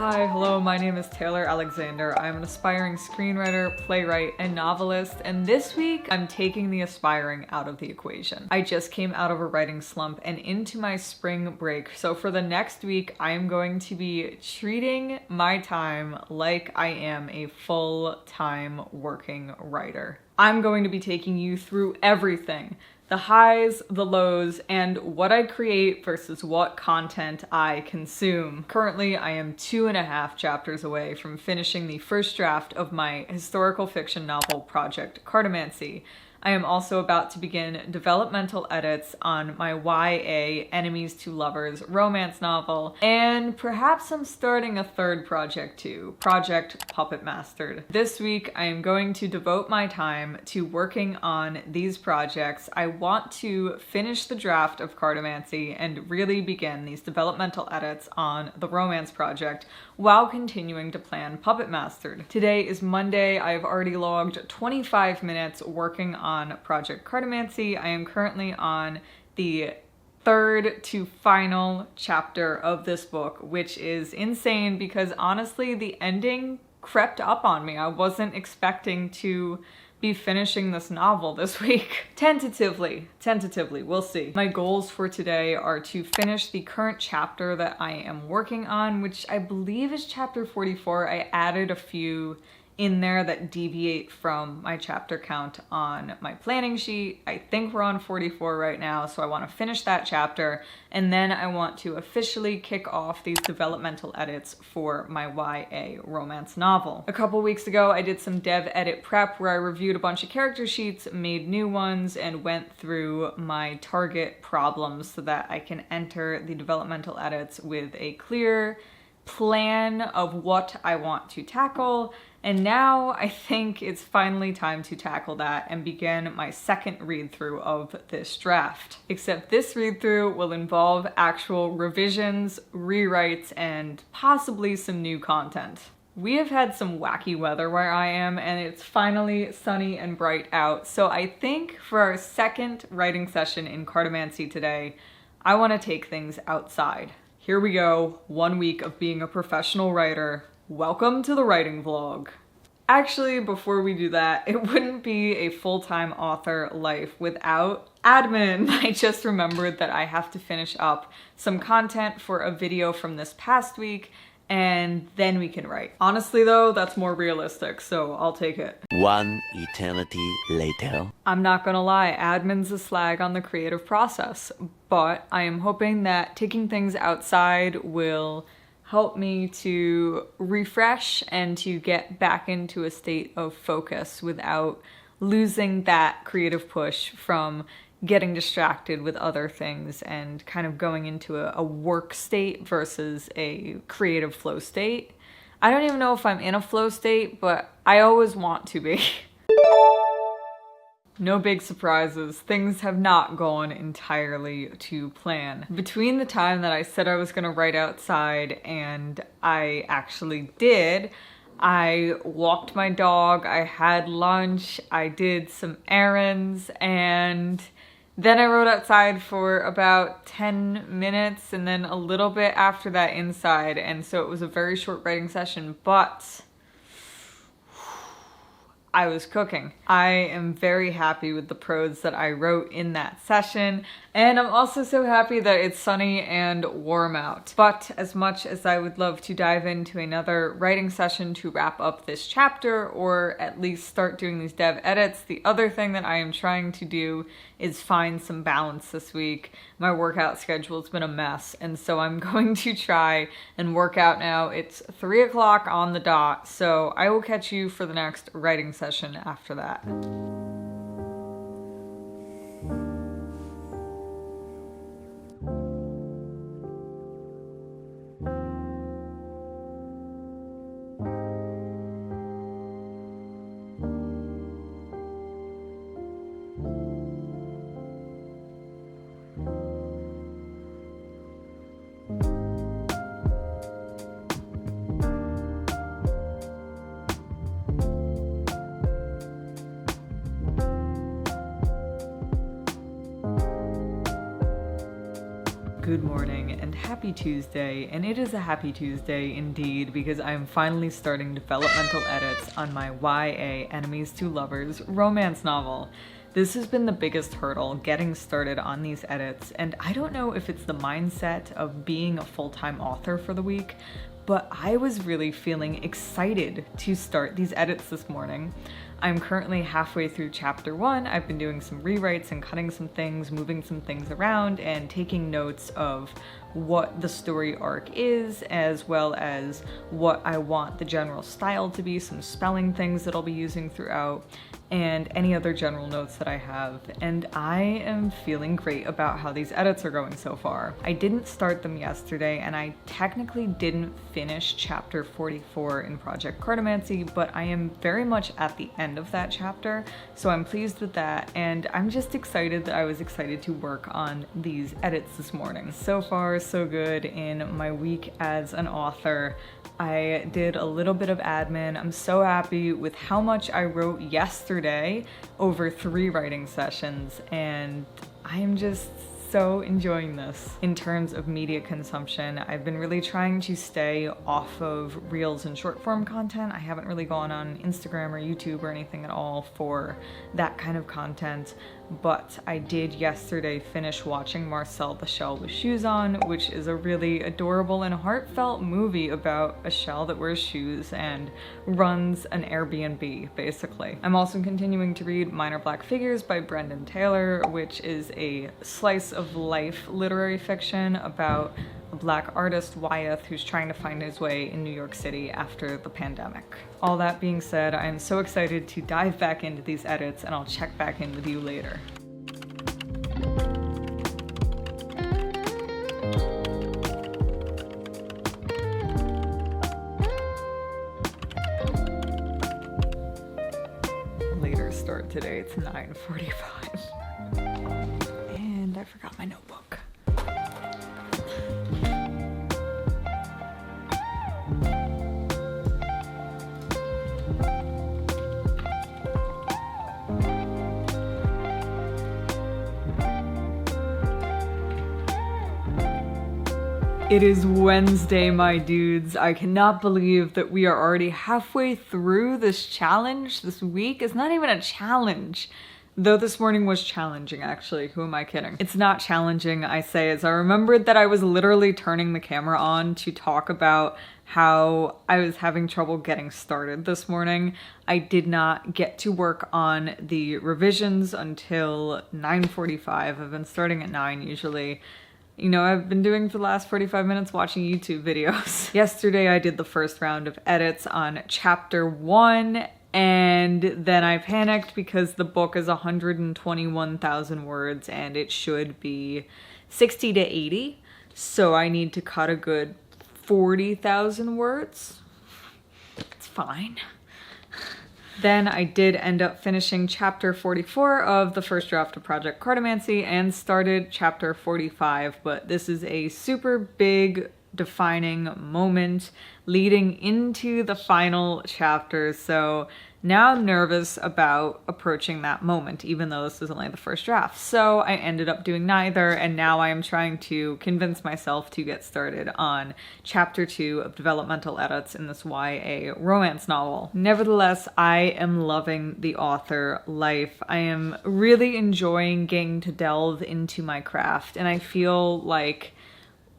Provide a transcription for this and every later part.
Hi, hello, my name is Taylor Alexander. I'm an aspiring screenwriter, playwright, and novelist, and this week I'm taking the aspiring out of the equation. I just came out of a writing slump and into my spring break, so for the next week I am going to be treating my time like I am a full-time working writer. I'm going to be taking you through everything. The highs, the lows, and what I create versus what content I consume. Currently, I am 2.5 chapters away from finishing the first draft of my historical fiction novel project, Cartomancy. I am also about to begin developmental edits on my YA Enemies to Lovers romance novel, and perhaps I'm starting a third project too, Project Puppet Mastered. This week, I am going to devote my time to working on these projects. I want to finish the draft of Cartomancy and really begin these developmental edits on the romance project while continuing to plan Puppet Mastered. Today is Monday. I have already logged 25 minutes working on Project Cartomancy. I am currently on the third to final chapter of this book, which is insane because honestly the ending crept up on me. I wasn't expecting to be finishing this novel this week. Tentatively, we'll see. My goals for today are to finish the current chapter that I am working on, which I believe is chapter 44. I added a few in there that deviate from my chapter count on my planning sheet. I think we're on 44 right now, so I want to finish that chapter, and then I want to officially kick off these developmental edits for my YA romance novel. A couple weeks ago, I did some dev edit prep where I reviewed a bunch of character sheets, made new ones, and went through my target problems so that I can enter the developmental edits with a clear plan of what I want to tackle. And now I think it's finally time to tackle that and begin my second read-through of this draft. Except this read-through will involve actual revisions, rewrites, and possibly some new content. We have had some wacky weather where I am, and it's finally sunny and bright out. So I think for our second writing session in Cartomancy today, I want to take things outside. Here we go, 1 week of being a professional writer. Welcome to the writing vlog. Actually, before we do that, it wouldn't be a full-time author life without admin. I just remembered that I have to finish up some content for a video from this past week, and then we can write. Honestly though, that's more realistic, so I'll take it. One eternity later. I'm not gonna lie, admin's a slag on the creative process, but I am hoping that taking things outside will help me to refresh and to get back into a state of focus without losing that creative push from getting distracted with other things and kind of going into a work state versus a creative flow state. I don't even know if I'm in a flow state, but I always want to be. No big surprises, things have not gone entirely to plan. Between the time that I said I was gonna write outside and I actually did, I walked my dog, I had lunch, I did some errands, and then I wrote outside for about 10 minutes and then a little bit after that inside, and so it was a very short writing session, but I was cooking. I am very happy with the prose that I wrote in that session, and I'm also so happy that it's sunny and warm out. But as much as I would love to dive into another writing session to wrap up this chapter, or at least start doing these dev edits, the other thing that I am trying to do is find some balance this week. My workout schedule's been a mess, and so I'm going to try and work out now. It's 3 o'clock on the dot, so I will catch you for the next writing session after that. Good morning and happy Tuesday, and it is a happy Tuesday indeed because I'm finally starting developmental edits on my YA Enemies to Lovers romance novel. This has been the biggest hurdle, getting started on these edits, and I don't know if it's the mindset of being a full-time author for the week, but I was really feeling excited to start these edits this morning. I'm currently halfway through chapter 1. I've been doing some rewrites and cutting some things, moving some things around, and taking notes of what the story arc is, as well as what I want the general style to be, some spelling things that I'll be using throughout, and any other general notes that I have. And I am feeling great about how these edits are going so far. I didn't start them yesterday, and I technically didn't finish chapter 44 in Project Cartomancy, but I am very much at the end of that chapter, so I'm pleased with that, and I'm just excited that I was excited to work on these edits this morning. So far, so good in my week as an author. I did a little bit of admin. I'm so happy with how much I wrote yesterday over 3 writing sessions, and I am just so enjoying this. In terms of media consumption, I've been really trying to stay off of reels and short form content. I haven't really gone on Instagram or YouTube or anything at all for that kind of content, but I did yesterday finish watching Marcel the Shell with Shoes On, which is a really adorable and heartfelt movie about a shell that wears shoes and runs an Airbnb, basically. I'm also continuing to read Minor Black Figures by Brendan Taylor, which is a slice of life literary fiction about a Black artist, Wyeth, who's trying to find his way in New York City after the pandemic. All that being said, I am so excited to dive back into these edits, and I'll check back in with you later. Later start today, it's 9:45. And I forgot my notebook. It is Wednesday, my dudes. I cannot believe that we are already halfway through this challenge this week. It's not even a challenge. Though this morning was challenging, actually. Who am I kidding? It's not challenging, I say, as I remembered that I was literally turning the camera on to talk about how I was having trouble getting started this morning. I did not get to work on the revisions until 9:45. I've been starting at 9 usually. You know, I've been doing for the last 45 minutes watching YouTube videos. Yesterday I did the first round of edits on chapter 1, and then I panicked because the book is 121,000 words and it should be 60 to 80. So I need to cut a good 40,000 words. It's fine. Then I did end up finishing chapter 44 of the first draft of Project Cartomancy and started chapter 45, but this is a super big defining moment leading into the final chapter, so now I'm nervous about approaching that moment, even though this is only the first draft. So I ended up doing neither, and now I am trying to convince myself to get started on chapter 2 of developmental edits in this YA romance novel. Nevertheless, I am loving the author life. I am really enjoying getting to delve into my craft, and I feel like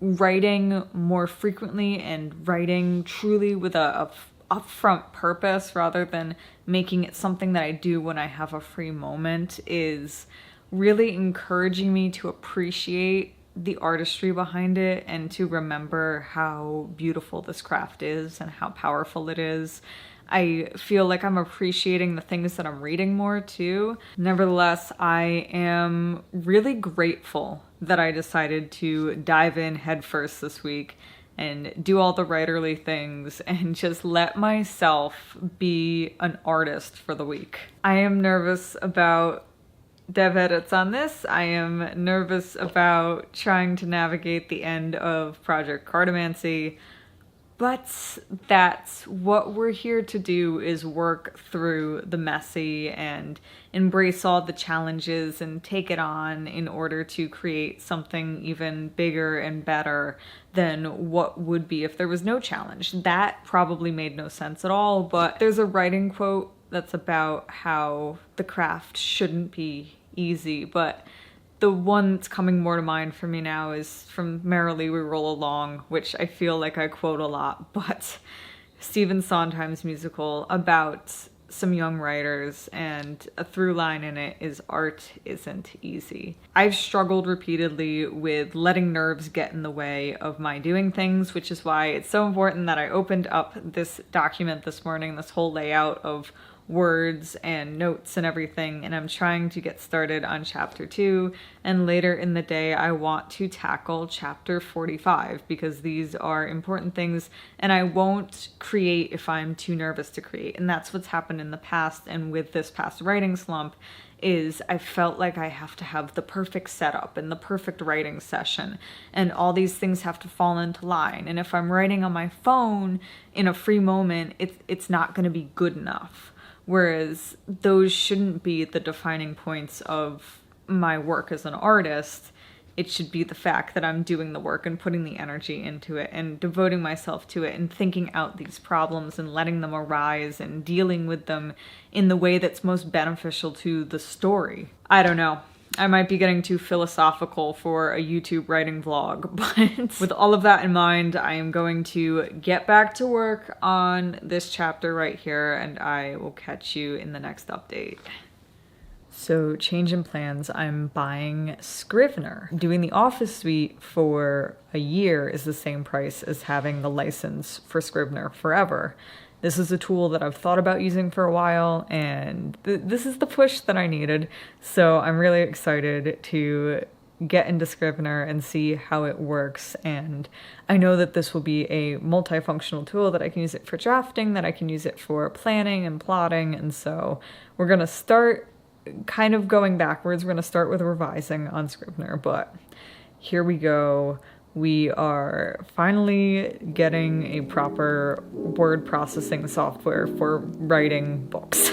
writing more frequently and writing truly with a upfront purpose rather than making it something that I do when I have a free moment is really encouraging me to appreciate the artistry behind it and to remember how beautiful this craft is and how powerful it is. I feel like I'm appreciating the things that I'm reading more too. Nevertheless, I am really grateful that I decided to dive in headfirst this week and do all the writerly things and just let myself be an artist for the week. I am nervous about dev edits on this. I am nervous about trying to navigate the end of Project Cartomancy, But that's what we're here to do, is work through the messy and embrace all the challenges and take it on in order to create something even bigger and better than what would be if there was no challenge. That probably made no sense at all, but there's a writing quote that's about how the craft shouldn't be easy, but the one that's coming more to mind for me now is from Merrily We Roll Along, which I feel like I quote a lot, but Stephen Sondheim's musical about some young writers, and a through line in it is art isn't easy. I've struggled repeatedly with letting nerves get in the way of my doing things, which is why it's so important that I opened up this document this morning, this whole layout of words and notes and everything, and I'm trying to get started on chapter 2, and later in the day I want to tackle chapter 45 because these are important things and I won't create if I'm too nervous to create. And that's what's happened in the past, and with this past writing slump is I felt like I have to have the perfect setup and the perfect writing session, and all these things have to fall into line, and if I'm writing on my phone in a free moment, it's not going to be good enough. Whereas those shouldn't be the defining points of my work as an artist. It should be the fact that I'm doing the work and putting the energy into it and devoting myself to it and thinking out these problems and letting them arise and dealing with them in the way that's most beneficial to the story. I don't know. I might be getting too philosophical for a YouTube writing vlog, but with all of that in mind, I am going to get back to work on this chapter right here, and I will catch you in the next update. So, change in plans, I'm buying Scrivener. Doing the Office Suite for a year is the same price as having the license for Scrivener forever. This is a tool that I've thought about using for a while, and this is the push that I needed. So I'm really excited to get into Scrivener and see how it works. And I know that this will be a multifunctional tool, that I can use it for drafting, that I can use it for planning and plotting. And so we're going to start kind of going backwards. We're going to start with revising on Scrivener, but here we go. We are finally getting a proper word processing software for writing books.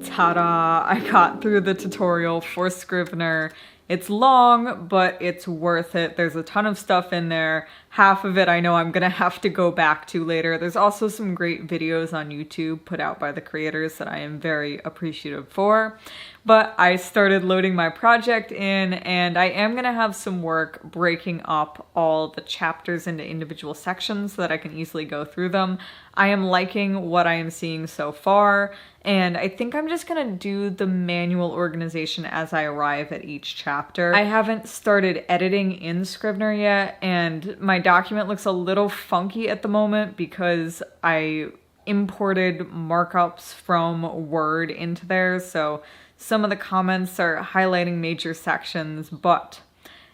Ta-da! I got through the tutorial for Scrivener. It's long, but it's worth it. There's a ton of stuff in there. Half of it I know I'm gonna have to go back to later. There's also some great videos on YouTube put out by the creators that I am very appreciative for. But I started loading my project in, and I am gonna have some work breaking up all the chapters into individual sections so that I can easily go through them. I am liking what I am seeing so far, and I think I'm just gonna do the manual organization as I arrive at each chapter. I haven't started editing in Scrivener yet, and my document looks a little funky at the moment because I imported markups from Word into there, so some of the comments are highlighting major sections, but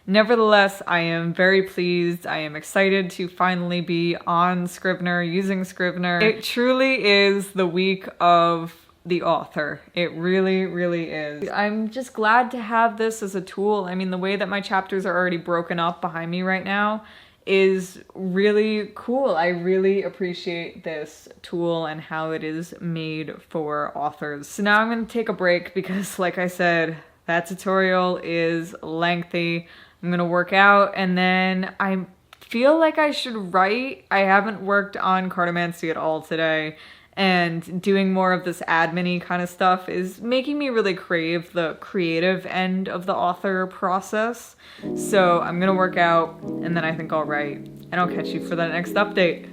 nevertheless, I am very pleased. I am excited to finally be on Scrivener, using Scrivener. It truly is the week of the author. It really, really is. I'm just glad to have this as a tool. I mean, the way that my chapters are already broken up behind me right now is really cool. I really appreciate this tool and how it is made for authors. So now I'm going to take a break because, like I said, that tutorial is lengthy. I'm going to work out, and then I feel like I should write. I haven't worked on Cartomancy at all today, and doing more of this admin-y kind of stuff is making me really crave the creative end of the author process. So I'm gonna work out, and then I think I'll write, and I'll catch you for the next update.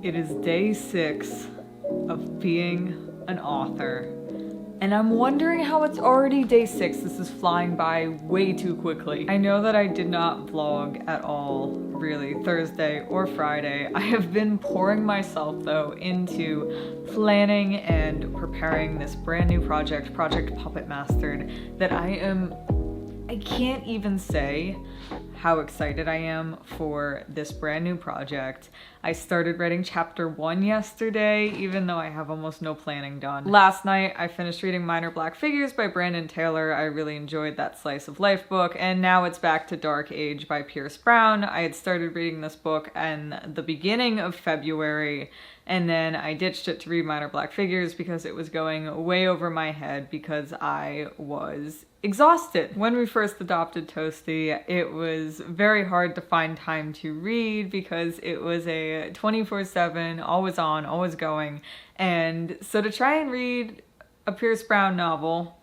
It is day 6 of being an author, and I'm wondering how it's already day 6. This is flying by way too quickly. I know that I did not vlog at all, really, Thursday or Friday. I have been pouring myself, though, into planning and preparing this brand new project, Project Puppet Mastered, that I can't even say how excited I am for this brand new project. I started writing chapter 1 yesterday, even though I have almost no planning done. Last night, I finished reading Minor Black Figures by Brandon Taylor. I really enjoyed that slice of life book, and now it's back to Dark Age by Pierce Brown. I had started reading this book in the beginning of February, and then I ditched it to read Minor Black Figures because it was going way over my head because I was exhausted. When we first adopted Toasty, it was very hard to find time to read because it was a 24/7, always on, always going. And so to try and read a Pierce Brown novel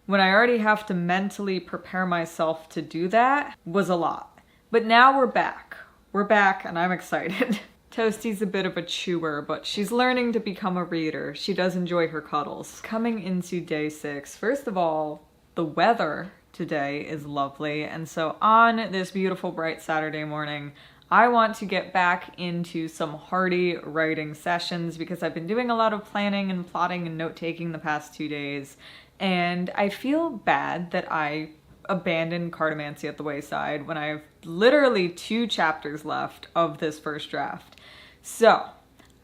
when I already have to mentally prepare myself to do that was a lot. But now we're back. We're back and I'm excited. Toasty's a bit of a chewer, but she's learning to become a reader. She does enjoy her cuddles. Coming into day 6, first of all, the weather today is lovely, and so on this beautiful bright Saturday morning, I want to get back into some hearty writing sessions because I've been doing a lot of planning and plotting and note-taking the past 2 days, and I feel bad that I abandoned Cartomancy at the wayside when I have literally 2 chapters left of this first draft. So,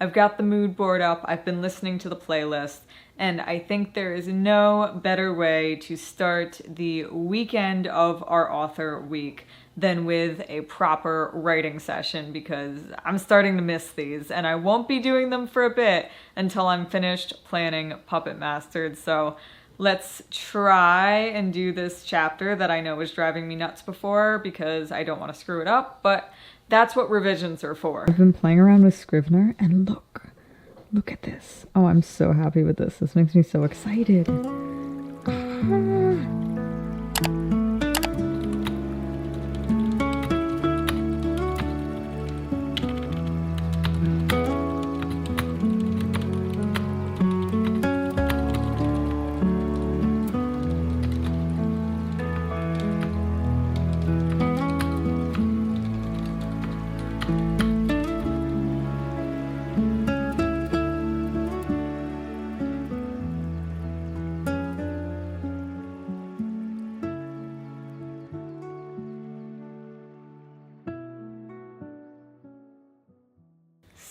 I've got the mood board up, I've been listening to the playlist, and I think there is no better way to start the weekend of our author week than with a proper writing session because I'm starting to miss these and I won't be doing them for a bit until I'm finished planning Puppet Mastered. So let's try and do this chapter that I know was driving me nuts before because I don't want to screw it up, but that's what revisions are for. I've been playing around with Scrivener and look at this. Oh, I'm so happy with this. This makes me so excited.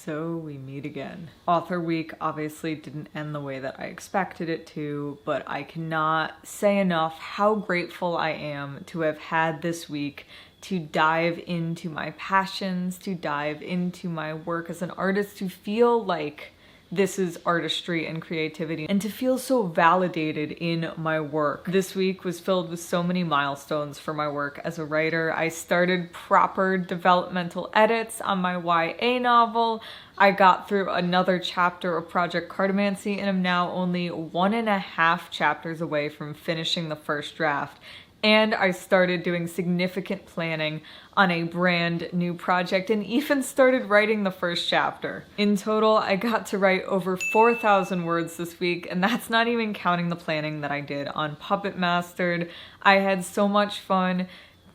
So we meet again. Author week obviously didn't end the way that I expected it to, but I cannot say enough how grateful I am to have had this week to dive into my passions, to dive into my work as an artist, to feel like this is artistry and creativity, and to feel so validated in my work. This week was filled with so many milestones for my work as a writer. I started proper developmental edits on my YA novel. I got through another chapter of Project Cartomancy and am now only 1.5 chapters away from finishing the first draft. And I started doing significant planning on a brand new project and even started writing the first chapter. In total, I got to write over 4,000 words this week, and that's not even counting the planning that I did on Puppet Mastered. I had so much fun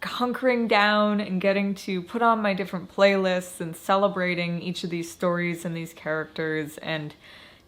hunkering down and getting to put on my different playlists and celebrating each of these stories and these characters and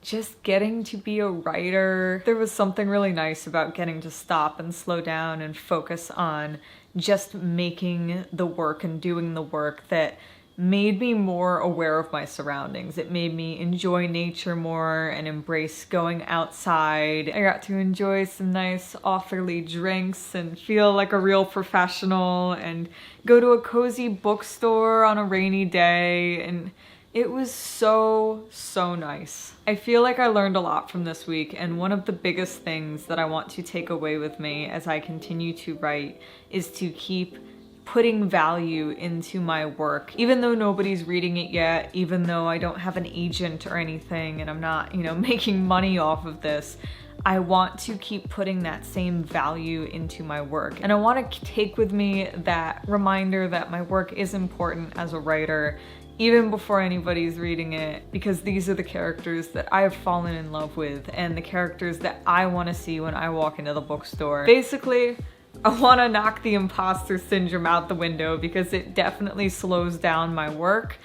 just getting to be a writer. There was something really nice about getting to stop and slow down and focus on just making the work and doing the work that made me more aware of my surroundings. It made me enjoy nature more and embrace going outside. I got to enjoy some nice authorly drinks and feel like a real professional and go to a cozy bookstore on a rainy day, and it was so nice. I feel like I learned a lot from this week, and one of the biggest things that I want to take away with me as I continue to write is to keep putting value into my work. Even though nobody's reading it yet, even though I don't have an agent or anything and I'm not, making money off of this, I want to keep putting that same value into my work. And I want to take with me that reminder that my work is important as a writer, even before anybody's reading it, because these are the characters that I have fallen in love with and the characters that I want to see when I walk into the bookstore. Basically, I want to knock the imposter syndrome out the window because it definitely slows down my work,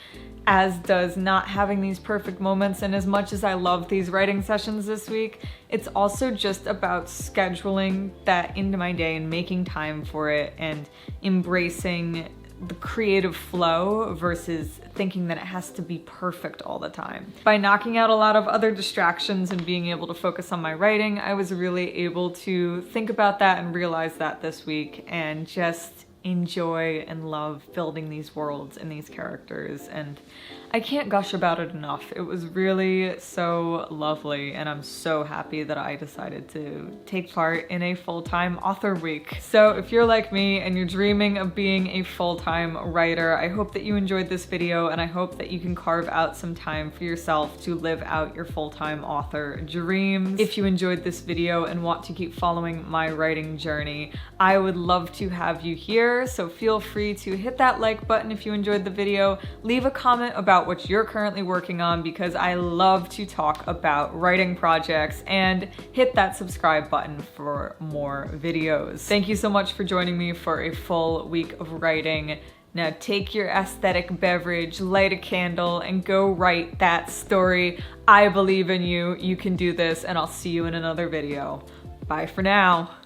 as does not having these perfect moments. And as much as I love these writing sessions this week, it's also just about scheduling that into my day and making time for it and embracing the creative flow versus thinking that it has to be perfect all the time. By knocking out a lot of other distractions and being able to focus on my writing, I was really able to think about that and realize that this week and just enjoy and love building these worlds and these characters, and I can't gush about it enough. It was really so lovely, and I'm so happy that I decided to take part in a full-time author week. So if you're like me and you're dreaming of being a full-time writer, I hope that you enjoyed this video, and I hope that you can carve out some time for yourself to live out your full-time author dreams. If you enjoyed this video and want to keep following my writing journey, I would love to have you here, so feel free to hit that like button if you enjoyed the video, leave a comment about what you're currently working on, because I love to talk about writing projects, and hit that subscribe button for more videos. Thank you so much for joining me for a full week of writing. Now take your aesthetic beverage, light a candle, and go write that story. I believe in you. You can do this, and I'll see you in another video. Bye for now.